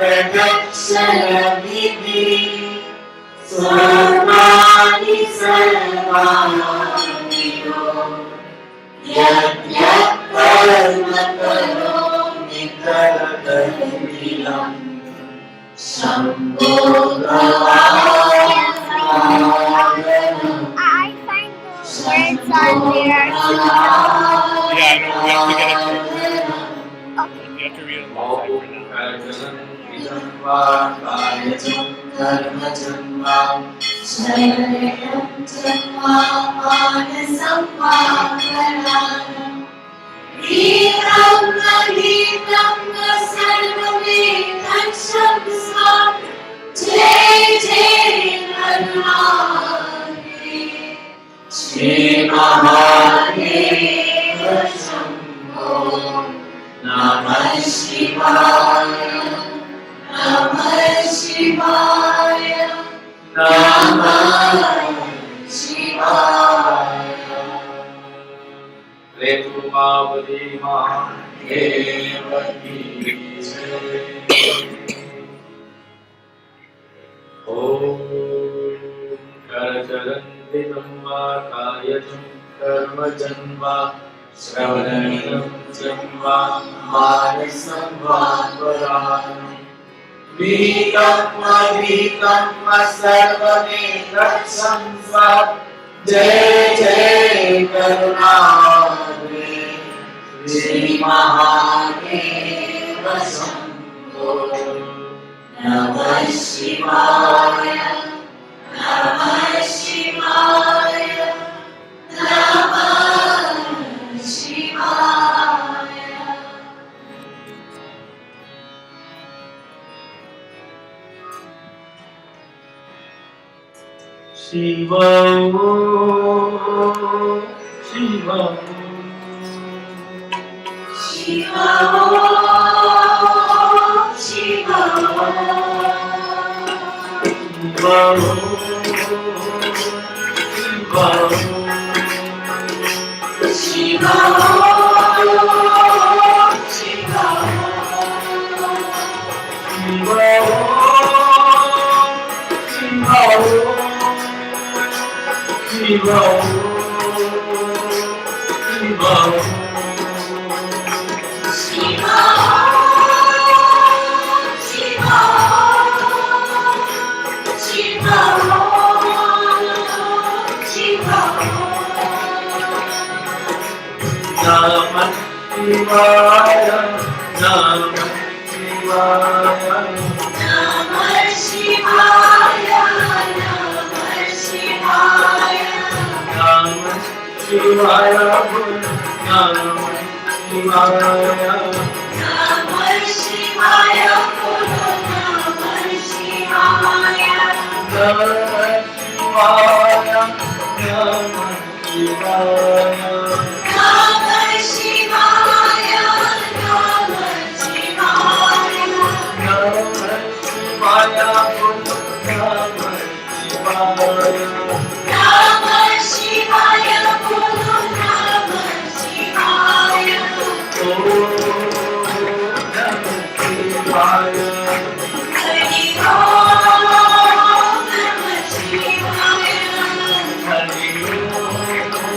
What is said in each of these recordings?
प्रदक्षिणविधि सर्वाणि सर्वाणिरो यद्यत्कर्म करोमि तत्तदखिलम् शम्भो भवामि। I find the words on there. Yeah, I know. We have to get it. Okay. You have to read it on that side Shri Mahadeva Shambho Namah Shivaya Namah Shivaya Namah Shivaya Retumavadi Mahadeva Ki Jai Om Karacharanditam Va Kayatam Karmajam Va Shravanam Jamva Manasam Vaparanam Vikamma Vikamma Sarvanetracham Sva Jai Jai Karunade Shri Mahadeva Shambho Namah Shivaya Namah Shivaya Namah Shivaya Shiva Shiva Shiva Shiva Shiva Namah Shivaya, Namah Shivaya, Namah Shivaya, Namah Shivaya, Namah Shivaya, Namah Shivaya, Namah Shivaya, Namah Shivaya, Namah Shivaya, Namah Shivaya. Namah Shivaya, Namah Shivaya, Namah Shivaya, Namah Shivaya, Namah Shivaya, Namah Shivaya, Om Namah Shivaya, Hari Om Namah Shivaya,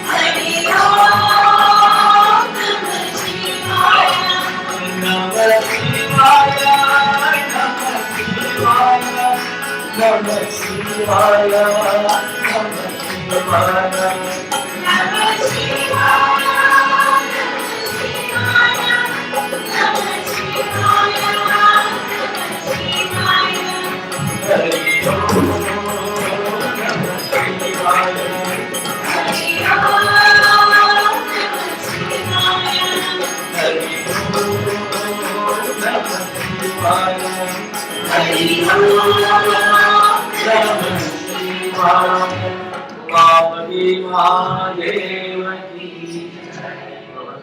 Hari Hari Om Namah Shivaya, Namah Shivaya, Namah Shivaya, Namah Shivaya, Namah Shivaya, Namah Shivaya, Namah Shivaya, Hari Om Namah Shivaya. Hari Om Namah Shivaya, Hari Om Namah Shivaya, Hari Om Namah Shivaya, Parvati Mahadeva Ki Jai.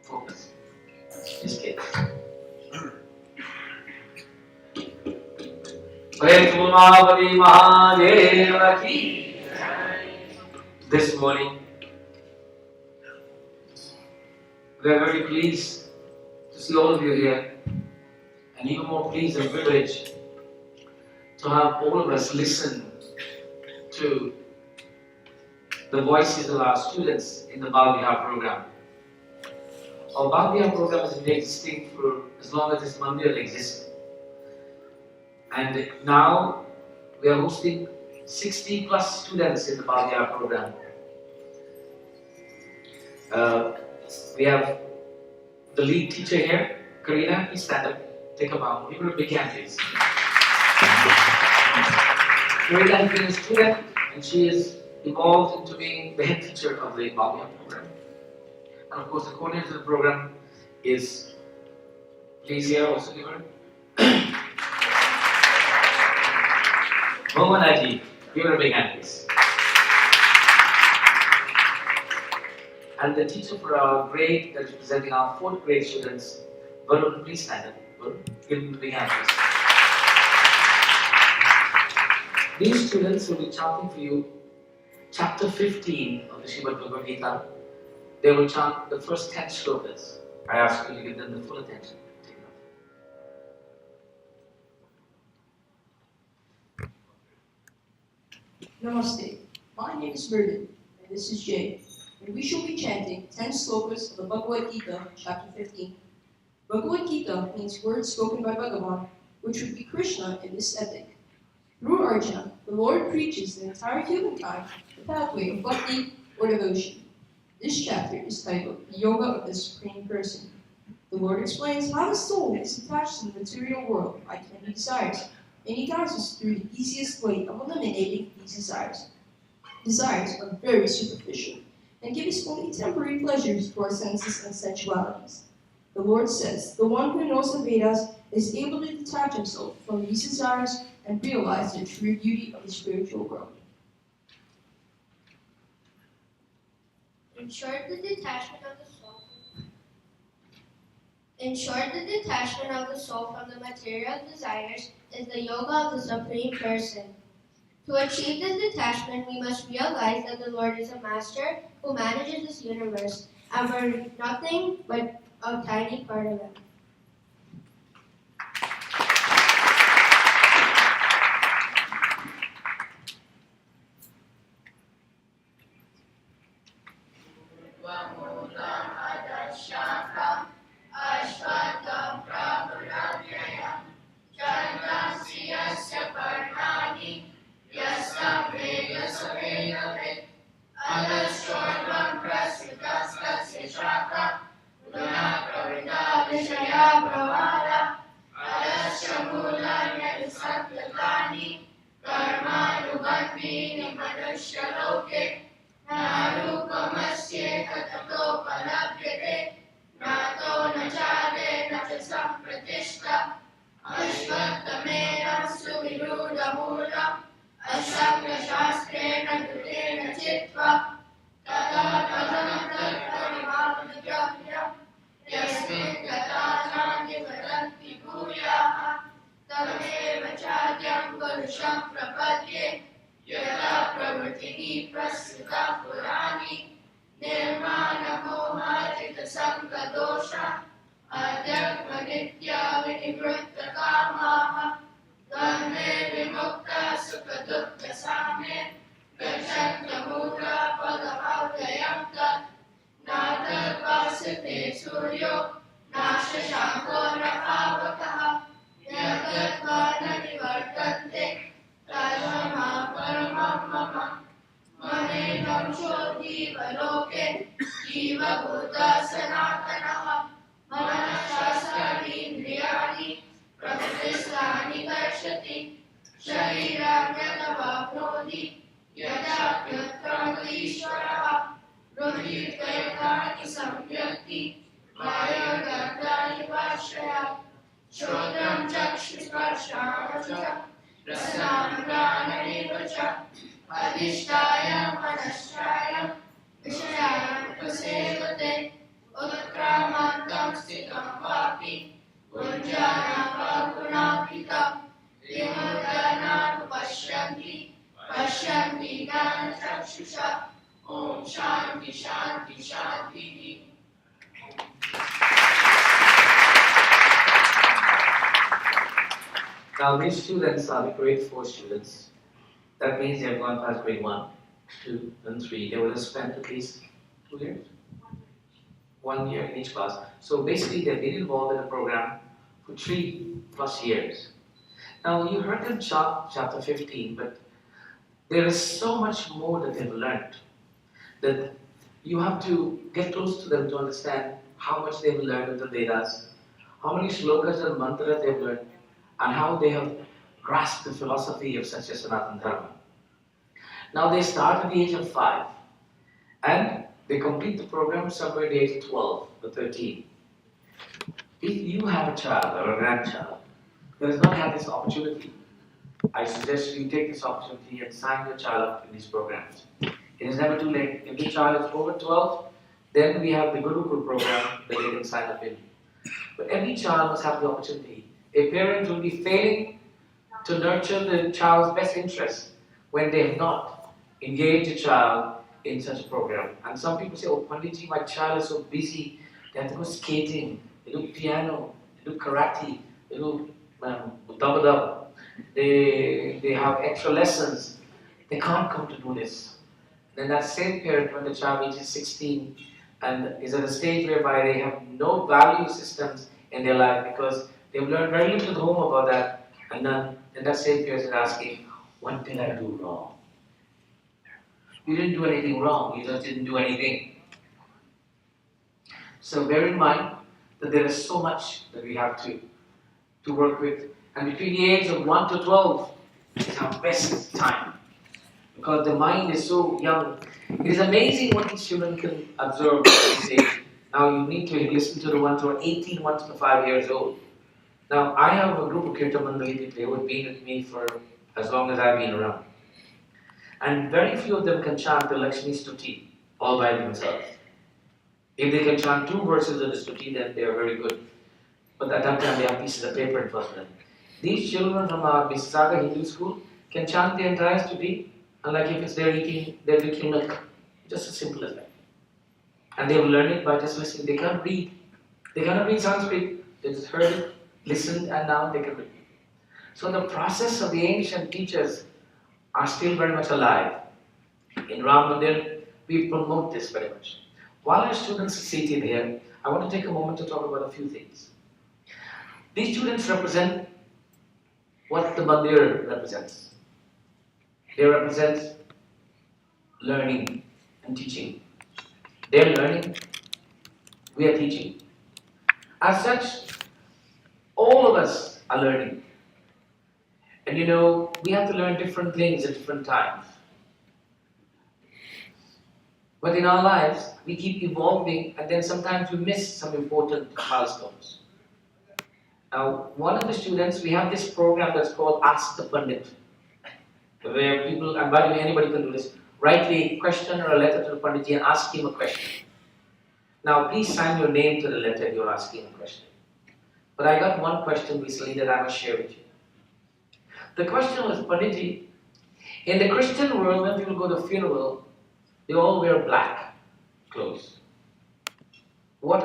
Focus. Escape. Parvati Mahadeva Ki. This morning, We are very pleased to see all of you here, and even more pleased and privileged to have all of us listen to the voices of our students in the Bal-Vihar program. Our Bal-Vihar program has been existing for as long as this Mandir exists. And now we are hosting 60 plus students in the Bal-Vihar program. We have the lead teacher here, Karina. Please stand up, take a bow. Give her a big hand, please. Karina has been a student and she is evolved into being the head teacher of the Bal-Vihar program. And of course, the coordinator of the program is, please here also give her. Momanaji, give her a big hand, please. And the teacher for our grade that is presenting our 4th grade students, Varun, please stand up. Varun, give him a big hand, please. These students will be chanting for you chapter 15 of the Srimad Bhagavad Gita. They will chant the first 10 shlokas. I ask you to give them the full attention. Take it off. Namaste. My name is Merlin, and this is Jay, and we shall be chanting 10 slokas of the Bhagavad Gita, chapter 15. Bhagavad Gita means words spoken by Bhagavan, which would be Krishna in this epic. Through Arjuna, the Lord preaches the entire humankind the pathway of bhakti or devotion. This chapter is titled The Yoga of the Supreme Person. The Lord explains how the soul is attached to the material world by 20 desires, and He guides us through the easiest way of eliminating these desires. Desires are very superficial and give us only temporary pleasures to our senses and sensualities. The Lord says, the one who knows the Vedas is able to detach himself from these desires and realize the true beauty of the spiritual world. In short, the detachment of the soul. In short, the detachment of the soul from the material desires is the yoga of the Supreme Person. To achieve this detachment, we must realize that the Lord is a master who manages this universe, and we're nothing but a tiny part of it. Now these students are the grade 4 students. That means they have gone past grade 1, 2, and 3. They would have spent at least 2 years, 1 year in each class. So basically they've been involved in the program for 3+ years. Now you heard them chapter 15, but there is so much more that they've learned that you have to get close to them to understand how much they've learned in the Vedas, how many shlokas and mantras they've learned, and how they have grasped the philosophy of such a Sanatana Dharma. Now they start at the age of 5 and they complete the program somewhere at the age of 12 or 13. If you have a child or a grandchild who has not had this opportunity, I suggest you take this opportunity and sign your child up in these programs. It is never too late. If the child is over 12, then we have the Gurukul program that they can sign up in. But every child must have the opportunity. A parent will be failing to nurture the child's best interests when they have not engaged a child in such a program. And some people say, oh Panditji, my child is so busy, they have to go skating, they do piano, they do karate, they do daba. They have extra lessons. They can't come to do this. Then that same parent, when the child reaches 16 and is at a stage whereby they have no value systems in their life because they've learned very little at home about that, and then that same parent is asking, what did I do wrong? You didn't do anything wrong, you just didn't do anything. So bear in mind that there is so much that we have to work with. And between the age of 1 to 12 is our best time. Because the mind is so young. It is amazing what these children can absorb at this age. Now you need to listen to the ones who are 18 months to 5 years old. Now I have a group of Kirtan Mandali people who have been with me for as long as I've been around. And very few of them can chant the Lakshmi Stuti all by themselves. If they can chant 2 verses of the Stuti, then they are very good. But at that time they have pieces of paper in front of them. These children from our Mississauga Hindu school can chant the entire Stuti, and like if it's they're drinking milk. Just as simple as that. And they will learn it by just listening. They can't read. They cannot read Sanskrit. They just heard it, listened, and now they can read. So the process of the ancient teachers are still very much alive. In Ram Mandir, we promote this very much. While our students are seated here, I want to take a moment to talk about a few things. These students represent what the Mandir represents. They represent learning and teaching. They're learning, we are teaching. As such, all of us are learning. And you know, we have to learn different things at different times. But in our lives, we keep evolving and then sometimes we miss some important milestones. Now, one of the students, we have this program that's called Ask the Pandit, where people, and by the way, anybody can do this, write a question or a letter to the Panditji and ask him a question. Now, please sign your name to the letter you're asking a question. But I got one question recently that I must share with you. The question was, Panditji, in the Christian world, when people go to a funeral, they all wear black clothes. What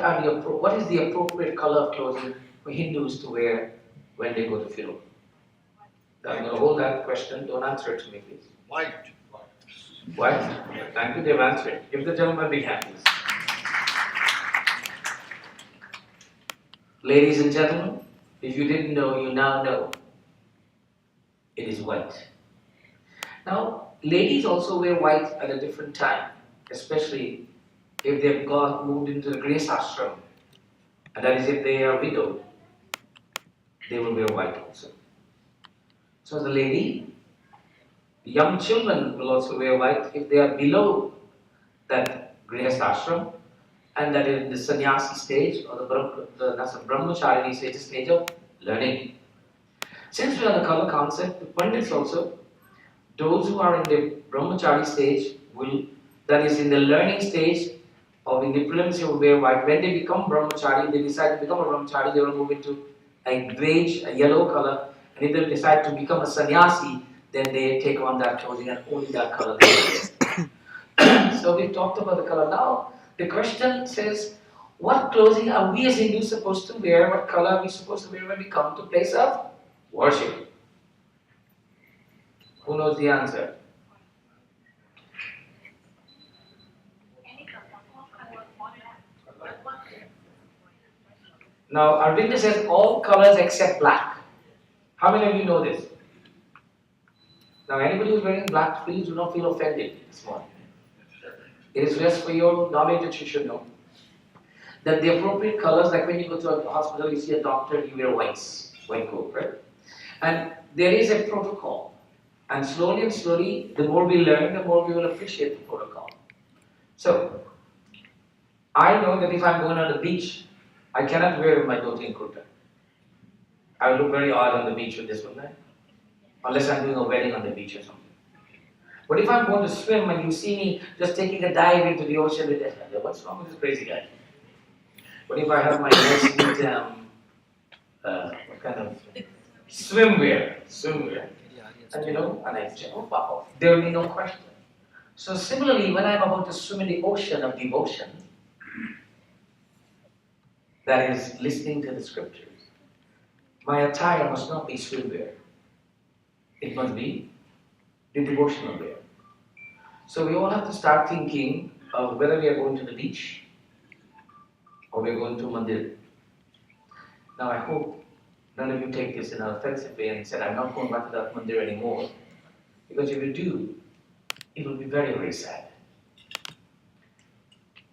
is the appropriate color of clothing for Hindus to wear when they go to funeral? I'm going to hold that question. Don't answer it to me, please. White. White? Thank you, they've answered. Give the gentleman a big hand, please. Ladies and gentlemen, if you didn't know, you now know. It is white. Now, ladies also wear white at a different time, especially if they've moved into the Grace Ashram, and that is if they are widowed, they will wear white also. So as a lady, young children will also wear white if they are below that Grihastha ashram, and that is in the sannyasi stage or the brahmacharini stage, the stage of learning. Since we are the color concept, the Pandits also, those who are in the brahmachari stage will, that is in the learning stage or in the prelims, will wear white. When they become brahmachari, they decide to become a brahmachari, they will move into a beige, a yellow color. And if they decide to become a sannyasi, then they take on that clothing and only that color they wear. So we've talked about the color. Now the question says, what clothing are we as Hindus supposed to wear? What color are we supposed to wear when we come to place of worship? Who knows the answer? Now, Arvinda says all colors except black. How many of you know this? Now, anybody who's wearing black, please do not feel offended this morning. It is just for your knowledge that you should know. That the appropriate colors, like when you go to a hospital, you see a doctor, you wear whites, white coat, right? And there is a protocol. And slowly, the more we learn, the more we will appreciate the protocol. So, I know that if I'm going on the beach, I cannot wear my dhoti and kurta. I will look very odd on the beach with this, wouldn't I? Unless I'm doing a wedding on the beach or something. But if I'm going to swim and you see me just taking a dive into the ocean with this, what's wrong with this crazy guy? But if I have my nice neat, what kind of swimwear, and and I say, oh wow, there will be no question. So similarly, when I'm about to swim in the ocean of devotion, that is listening to the scriptures, my attire must not be swimwear. It must be the devotional wear. So we all have to start thinking of whether we are going to the beach or we are going to Mandir. Now I hope none of you take this in an offensive way and said, I'm not going back to that Mandir anymore. Because if you do, it will be very, very sad.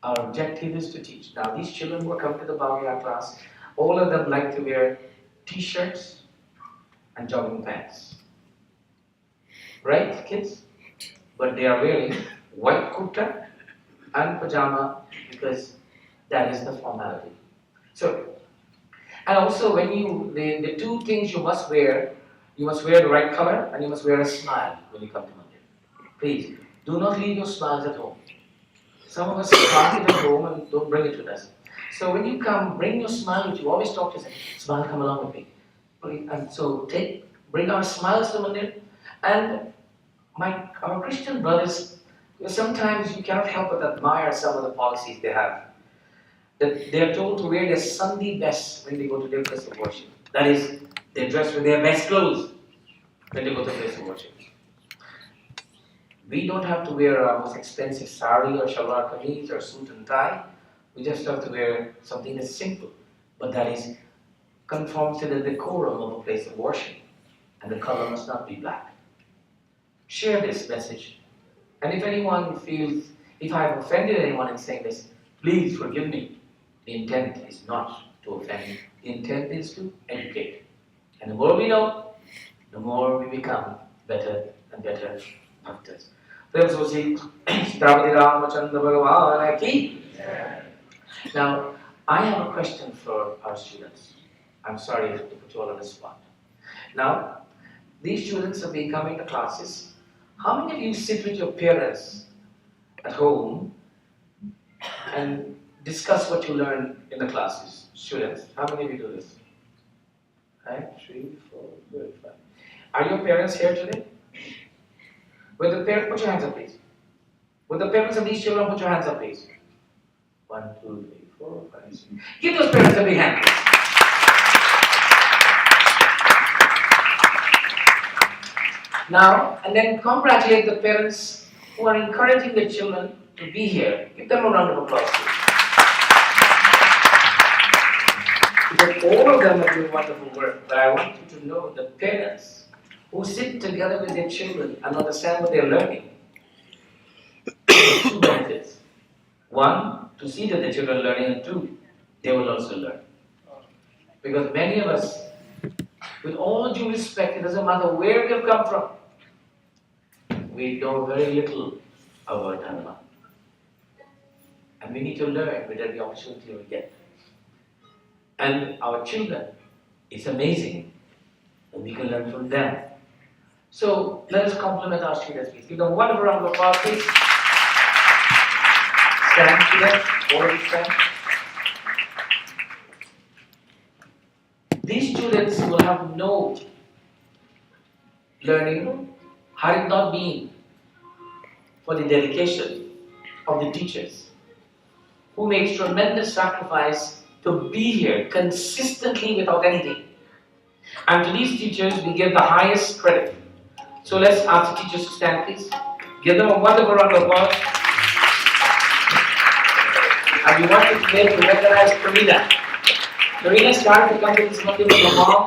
Our objective is to teach. Now these children who are coming to the Bhavya class, all of them like to wear t-shirts and jogging pants. Right, kids? But they are wearing white kurta and pajama because that is the formality. So, and also when the two things you must wear the right color and you must wear a smile when you come to Mandir. Please, do not leave your smiles at home. Some of us park it at home and don't bring it with us. So when you come, bring your smile with you. Always talk to yourself, smile, come along with me. And so bring our smiles to Mandir. And our Christian brothers, sometimes you cannot help but admire some of the policies they have. That they are told to wear their Sunday best when they go to their place of worship. That is, they dress with their best clothes when they go to the place of worship. We don't have to wear our most expensive sari or shalwar kameez or suit and tie. We just have to wear something that's simple, but that is conforms to the decorum of a place of worship. And the color must not be black. Share this message. And if anyone feels, if I have offended anyone in saying this, please forgive me. The intent is not to offend. The intent is to educate. And the more we know, the more we become better and better bhaktas. Now, I have a question for our students. I'm sorry to put you all on the spot. Now, these students have been coming to classes. How many of you sit with your parents at home and discuss what you learn in the classes? Students, how many of you do this? 5, 3, 4, 5. Are your parents here today? Will the parents, put your hands up please. Will the parents of these children put your hands up please? 1, 2, 3, 4, 5, 6. Give those parents a big hand. Now, and then congratulate the parents who are encouraging the children to be here. Give them a round of applause. Because all of them are doing wonderful work, but I want you to know the parents who sit together with their children and understand what they're learning. Two benefits. One, to see that the children are learning, and two, they will also learn. Because many of us, with all due respect, it doesn't matter where we have come from, we know very little about Dharma. And we need to learn with every opportunity we get. And our children, it's amazing that we can learn from them. So let us compliment our students, please. Give them a wonderful round of applause, please. Stand, students. All of you stand. These students will have no learning had it not been for the dedication of the teachers who makes tremendous sacrifice to be here consistently without anything. And to these teachers we give the highest credit. So let's ask the teachers to stand, please. Give them a wonderful round of applause. And we want you today to recognize Karina. Karina started to come to this Mandir with her mom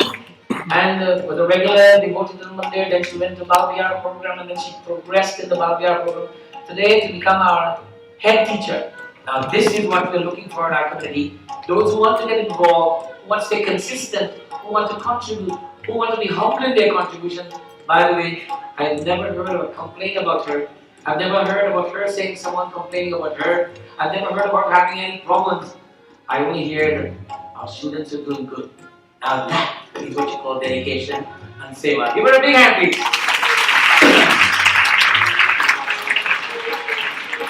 and was a regular devoted to the Mandir. Then she went to Bal Vihar program and then she progressed in the Bal Vihar program. Today to become our head teacher. Now this is what we're looking for in our community. Those who want to get involved, who want to stay consistent, who want to contribute, who want to be humble in their contribution. By the way, I've never heard of a complaint about her. I've never heard about her saying someone complaining about her. I've never heard about having any problems. I only hear that our students are doing good. Now that is what you call dedication and seva. Give her a big hand, please.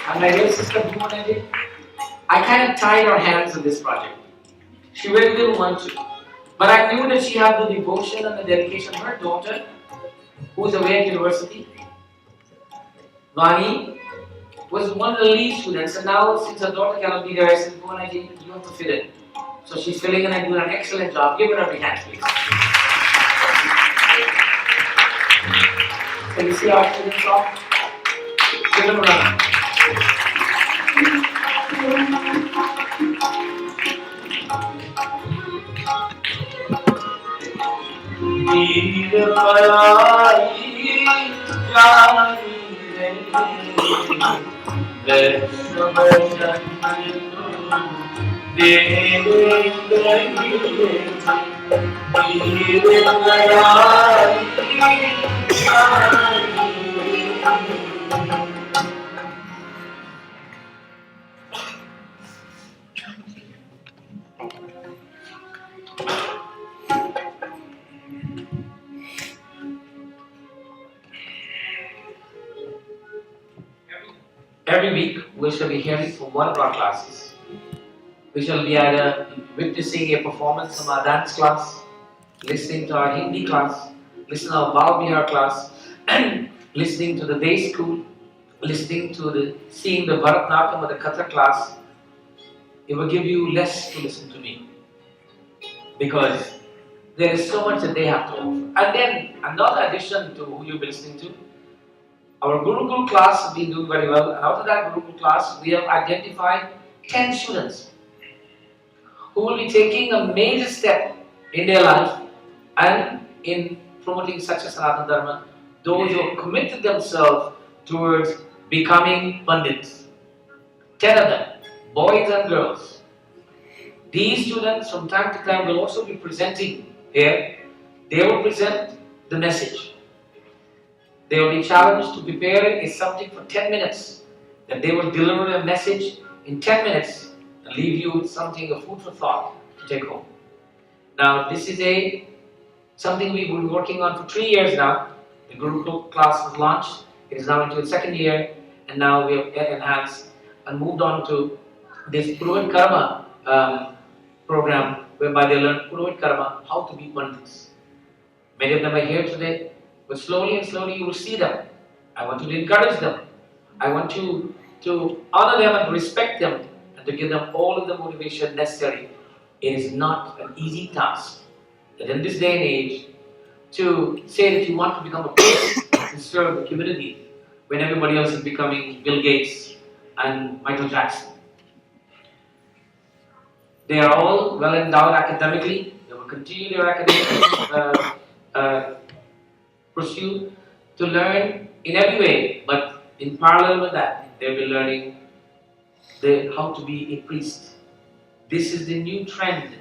And my dear sister Bhuvaneji, I kind of tied her hands in this project. She really didn't want to. But I knew that she had the devotion and the dedication. Her daughter, who is away at university, Vani, was one of the lead students. And now, since her daughter cannot be there, I said, Bhuvaneji, you have to fit in. So she's filling in and doing an excellent job. Give her a big hand, please. Can you see our students off? Give them a round. Every week we shall be hearing from one of our classes. We shall be either witnessing a performance from our dance class, listening to our Hindi class, listening to our Bal Vihar class, and listening to the day school, seeing the Bharatanatyam or the Kathak class. It will give you less to listen to me because there is so much that they have to offer. And then another addition to who you'll be listening to, our Gurukul class has been doing very well, and out of that Gurukul class, we have identified 10 students who will be taking a major step in their life and in promoting such a Sanatana Dharma, those who have committed themselves towards becoming Pandits. 10 of them, boys and girls. These students from time to time will also be presenting here. They will present the message. They will be challenged to prepare a subject for 10 minutes. That they will deliver a message in 10 minutes and leave you with something, a food for thought to take home. Now this is something we've been working on for 3 years now. The Gurukul class was launched. It is now into its second year, and now we have enhanced and moved on to this Purohit Karma program, whereby they learn Purohit Karma, how to be Pandits. Many of them are here today. But slowly and slowly you will see them. I want you to encourage them. I want you to honor them and respect them and to give them all of the motivation necessary. It is not an easy task that in this day and age to say that you want to become a priest and serve the community when everybody else is becoming Bill Gates and Michael Jackson. They are all well endowed academically. They will continue their academic pursue to learn in every way, but in parallel with that, they'll be learning how to be a priest. This is the new trend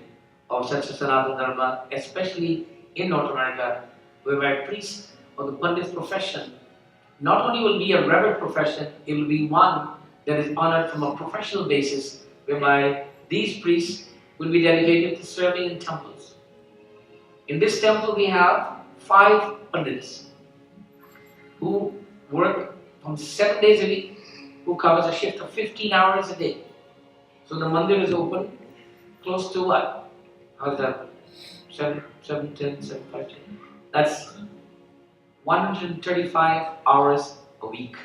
of such a Sanatana Dharma, especially in North America, whereby priest or the Pandit profession not only will be a revered profession, it will be one that is honored from a professional basis, whereby these priests will be dedicated to serving in temples. In this temple we have 5 Pandits who work from 7 days a week, who covers a shift of 15 hours a day. So the Mandir is open close to what? How's that? 7, 10, 7, 5, 10. That's 135 hours a week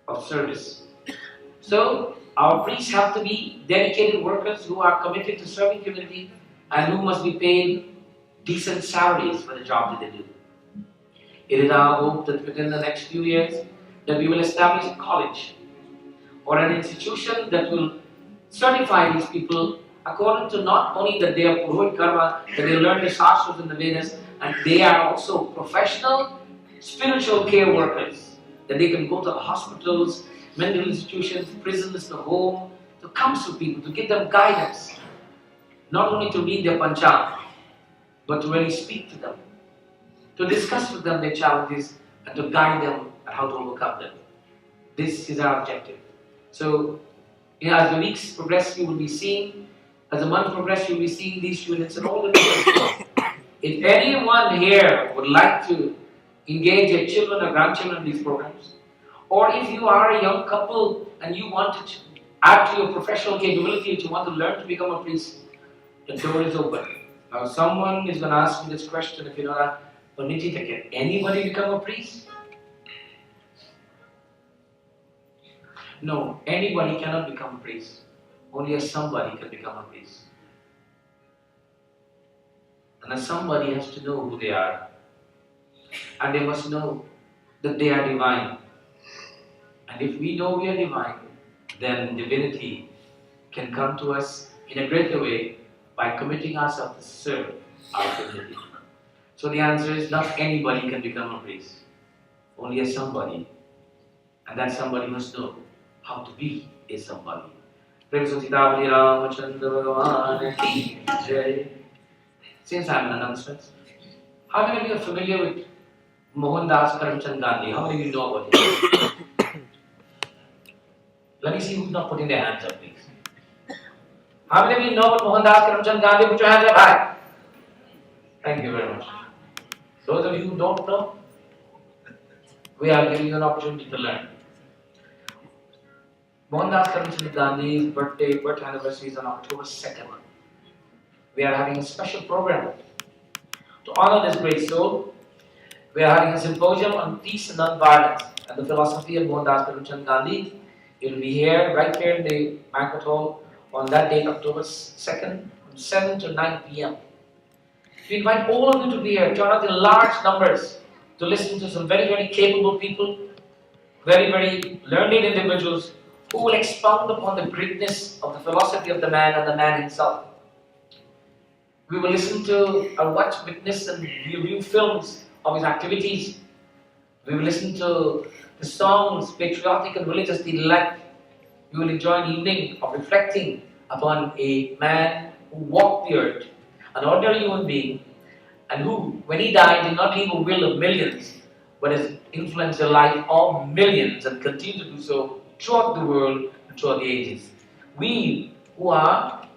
of service. So our priests have to be dedicated workers who are committed to serving community and who must be paid decent salaries for the job that they do. It is our hope that within the next few years that we will establish a college or an institution that will certify these people according to not only that they are Purohit Karma, that they learn the Shastras and the Vedas, and they are also professional spiritual care workers, that they can go to hospitals, mental institutions, prisons, the home, to counsel people, to give them guidance, not only to read their pancham, but to really speak to them, to discuss with them their challenges, and to guide them on how to overcome them. This is our objective. So, as the weeks progress, you will be seeing, as the month progresses, you will be seeing these students in all the different schools. If anyone here would like to engage your children or grandchildren in these programs, or if you are a young couple and you want to add to your professional capability, if you want to learn to become a priest, the door is open. Now, someone is going to ask me this question, if you know that, Nitita, can anybody become a priest? No, anybody cannot become a priest. Only a somebody can become a priest. And a somebody has to know who they are. And they must know that they are divine. And if we know we are divine, then divinity can come to us in a greater way by committing ourselves to serve our divinity. So the answer is not anybody can become a priest. Only a somebody. And that somebody must know how to be a somebody. Since I'm an announcement, how many of you are familiar with Mohandas Karamchand Gandhi? How many of you know about him? Let me see who's not putting their hands up, please. How many of you know about Mohandas Karamchand Gandhi? Put your hands up high. Thank you very much. Those of you who don't know, we are giving you an opportunity to learn. Mohandas Karamchand Gandhi's birth anniversary is on October 2nd. We are having a special program to honor this great soul. We are having a symposium on peace and non-violence and the philosophy of Mohandas Karamchand Gandhi. It will be here, right here in the banquet hall on that date, October 2nd, from 7 to 9 p.m. We invite all of you to be here, turn out in large numbers to listen to some very, very capable people, very, very learned individuals who will expound upon the greatness of the philosophy of the man and the man himself. We will listen to, watch, witness and review films of his activities. We will listen to the songs, patriotic and religious delight. We will enjoy an evening of reflecting upon a man who walked the earth, an ordinary human being, and who, when he died, did not leave a will of millions, but has influenced the life of millions and continues to do so throughout the world and throughout the ages. We, who are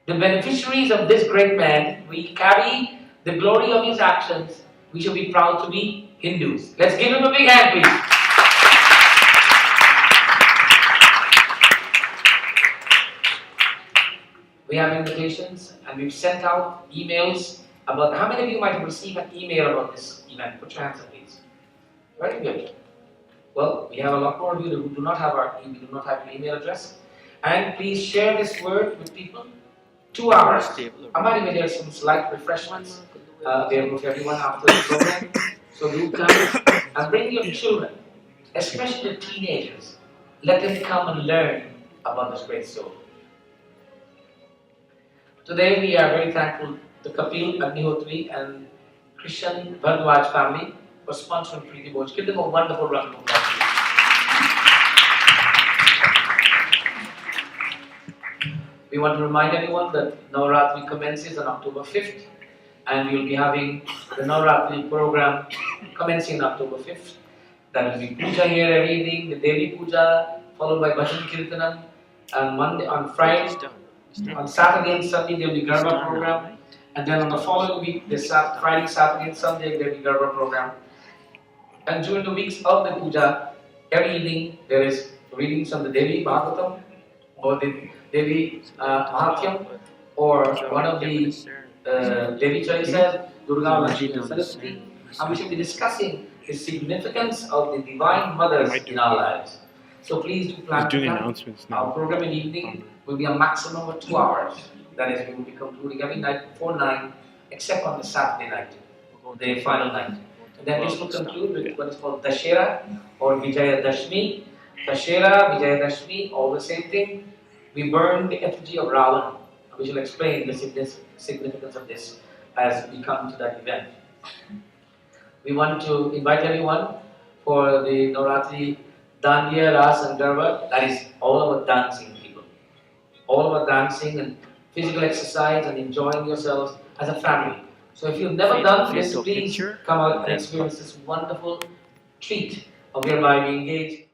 the beneficiaries of this great man, we carry the glory of his actions. We should be proud to be Hindus. Let's give him a big hand, please. We have invitations and we've sent out emails about, how many of you might have received an email about this event? Put your hands up, please. Very good. Well, we have a lot more of you who do not have an email address. And please share this word with people. 2 hours. I might even there's some slight refreshments available for everyone after the program. So do come and bring your children, especially the teenagers. Let them come and learn about this great soul. Today we are very thankful to Kapil Agnihotri and Christian Bhardwaj family for sponsoring Preeti Bhoj. Give them a wonderful round of applause. We want to remind everyone that Navaratri commences on October 5th, and we will be having the Navaratri program commencing on October 5th. That will be puja here every evening, the Devi puja, followed by Bhajan Kirtanam, and Monday, on Friday, on Saturday and Sunday there will be Garba program, and then on the following week, Friday, Saturday and Sunday there will be Garba program. And during the weeks of the puja, every evening there is readings on the Devi Bhagavatam, or the Devi Mahatyam, or one of the Devi Charisas, Durga Lakshmi and Saraswati, and we should be discussing the significance of the Divine Mothers in our lives. So please do plan to come. Our program in the evening will be a maximum of 2 hours. That is, we will be concluding every night before 9, except on the Saturday night, the final night. And then this will conclude with what is called Dashera or Vijayadashmi. Dashera, Vijayadashmi, all the same thing. We burn the effigy of Ravan. We shall explain the significance of this as we come to that event. We want to invite everyone for the Navratri Dandiya, Ras and Garba. That is all about dancing, people. All about dancing and physical exercise and enjoying yourselves as a family. So if you've never done this, please come out and experience this wonderful treat of whereby we engage